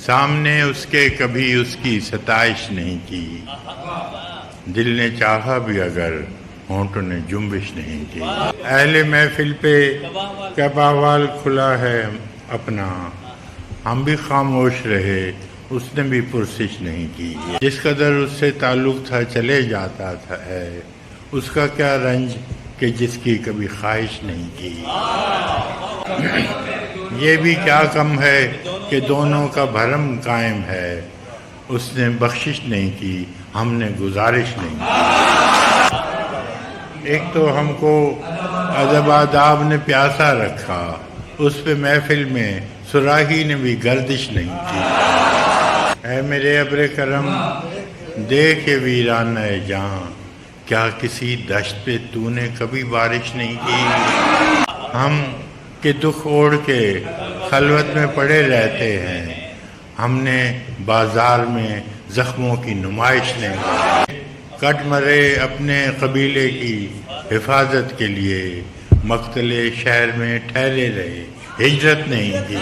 سامنے اس کے کبھی اس کی ستائش نہیں کی، دل نے چاہا بھی اگر ہونٹوں نے جنبش نہیں کی۔ اہل محفل پہ کیا بحوال کھلا ہے اپنا، ہم بھی خاموش رہے اس نے بھی پرسش نہیں کی۔ جس قدر اس سے تعلق تھا چلے جاتا تھا ہے، اس کا کیا رنج کہ جس کی کبھی خواہش نہیں کی۔ یہ بھی کیا کم ہے کہ دونوں کا بھرم قائم ہے، اس نے بخشش نہیں کی ہم نے گزارش نہیں کی۔ ایک تو ہم کو ادب آداب نے پیاسا رکھا، اس پہ محفل میں صراحی نے بھی گردش نہیں کی۔ اے میرے ابر کرم دیکھ ویرانہ جاں، کیا کسی دشت پہ تو نے کبھی بارش نہیں کی۔ ہم کہ دکھ اوڑھ کے خلوت میں پڑے رہتے ہیں، ہم نے بازار میں زخموں کی نمائش نہیں کی۔ کٹ مرے اپنے قبیلے کی حفاظت کے لیے، مقتل شہر میں ٹھہرے رہے، ہجرت نہیں کی۔